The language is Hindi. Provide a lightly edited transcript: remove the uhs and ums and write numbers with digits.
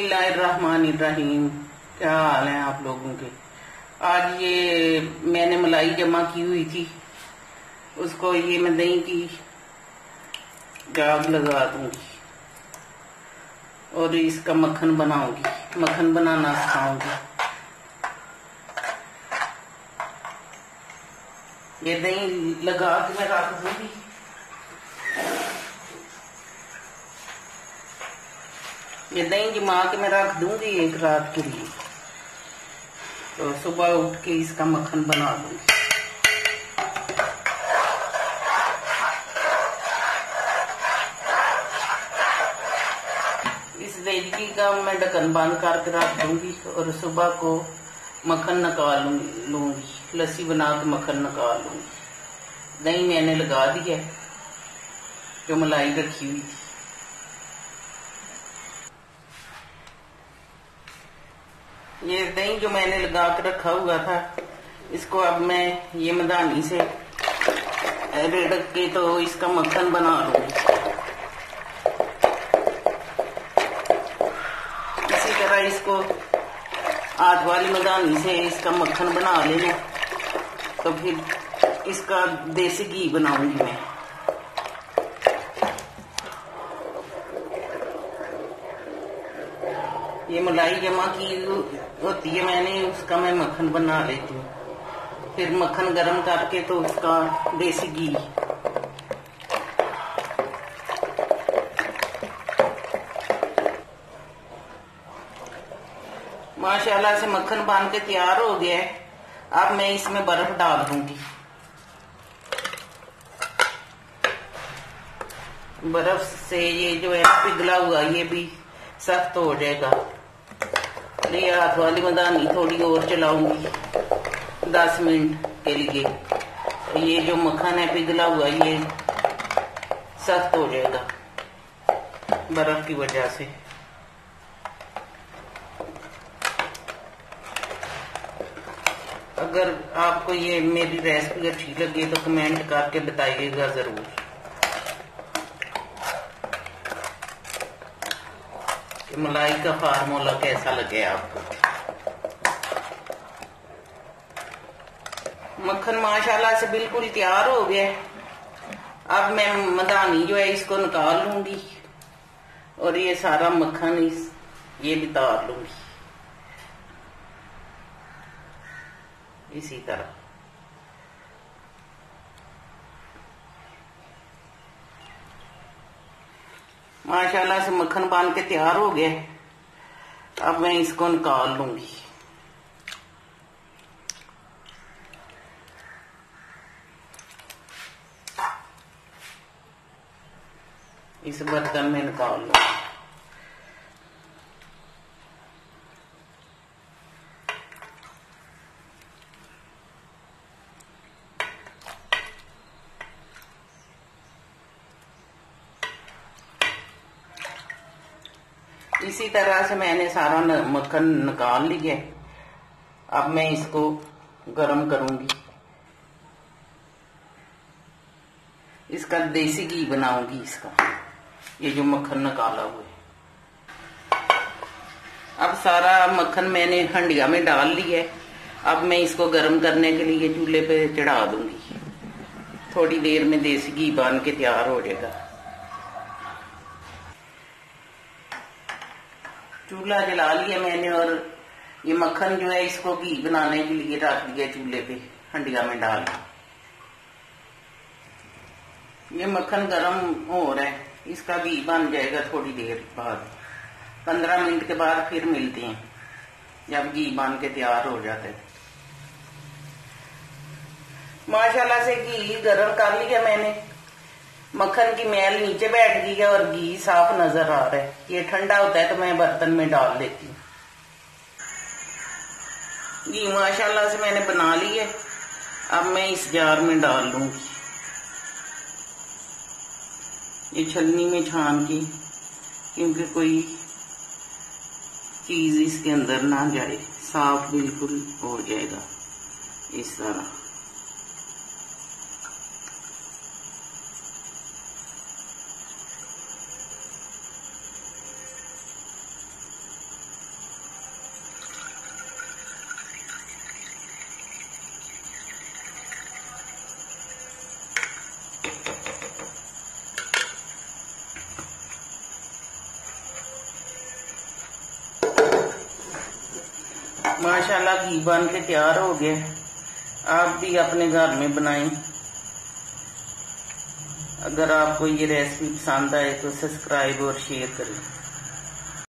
बिस्मिल्लाहिर्रहमानिर्रहीम। क्या हाल है आप लोगों के। आज ये मैंने मलाई जमा की हुई थी, उसको ये मैं दही की गाग लगा दूंगी और इसका मक्खन बनाऊंगी, मक्खन बनाना सिखाऊंगी। ये दही लगा के मैं रख दूंगी। ये दही जमा के मैं रख दूंगी एक रात के लिए, तो सुबह उठ के इसका मक्खन बना दूंगी। इस दही का मैं ढक्कन बंद करके रख दूंगी और सुबह को मक्खन निकाल लूंगी, लस्सी बना के मक्खन निकाल लूंगी। दही मैंने लगा दी है जो मलाई रखी हुई थी। ये दही जो मैंने लगा के रखा हुआ था, इसको अब मैं ये मदानी से रेड़क के तो इसका मक्खन बना लूंगी। इसी तरह इसको हाथ वाली मदानी से इसका मक्खन बना लेना, तो फिर इसका देसी घी बनाऊंगी मैं। ये मलाई जमा की होती है मैंने, उसका मैं मक्खन बना लेती हूँ। फिर मक्खन गरम करके तो उसका देसी घी, माशाल्लाह से मक्खन बन के तैयार हो गया है। अब मैं इसमें बर्फ डाल दूंगी। बर्फ से ये जो है पिघला हुआ ये भी सख्त हो जाएगा। ये हाथ वाली मदानी थोड़ी और चलाऊंगी 10 मिनट के लिए। ये जो मक्खन है पिघला हुआ ये सख्त हो जाएगा बर्फ की वजह से। अगर आपको ये मेरी रेसिपी अच्छी लगे तो कमेंट करके बताइएगा जरूर कि मलाई का फार्मूला कैसा लगे आपको। मक्खन माशाल्लाह से बिल्कुल तैयार हो गया है। अब मैं मदानी जो है इसको निकाल लूंगी और ये सारा मक्खन ये भी उतार लूंगी इसी तरह। माशाल्लाह से मक्खन बन के तैयार हो गया। अब मैं इसको निकाल लूंगी। इस बर्तन में निकाल लूंगी। इसी तरह से मैंने सारा मक्खन निकाल लिया। अब मैं इसको गरम करूंगी, इसका देसी घी बनाऊंगी इसका, ये जो मक्खन निकाला हुआ है। अब सारा मक्खन मैंने हंडिया में डाल लिया है। अब मैं इसको गरम करने के लिए चूल्हे पे चढ़ा दूंगी। थोड़ी देर में देसी घी बन के तैयार हो जाएगा। चूल्हा जला लिया मैंने और ये मक्खन जो है इसको घी बनाने के लिए रख दिया चूल्हे पे, हंडिया में डाल। ये मक्खन गरम हो रहा है, इसका घी बन जाएगा थोड़ी देर बाद। 15 मिनट के बाद फिर मिलते हैं जब घी बन के तैयार हो जाता है। माशाल्लाह से घी गरम कर लिया मैंने। मक्खन की मैल नीचे बैठ गई है और घी साफ नजर आ रहा है। ये ठंडा होता है तो मैं बर्तन में डाल देती हूँ। घी माशाल्लाह से मैंने बना ली है। अब मैं इस जार में डाल लूंगी, ये छलनी में छान के, क्योंकि कोई चीज इसके अंदर ना जाए। साफ बिल्कुल हो जाएगा इस तरह। माशाल्लाह घी बन के तैयार हो गया। आप भी अपने घर में बनाएं। अगर आपको ये रेसिपी पसंद आए तो सब्सक्राइब और शेयर करें।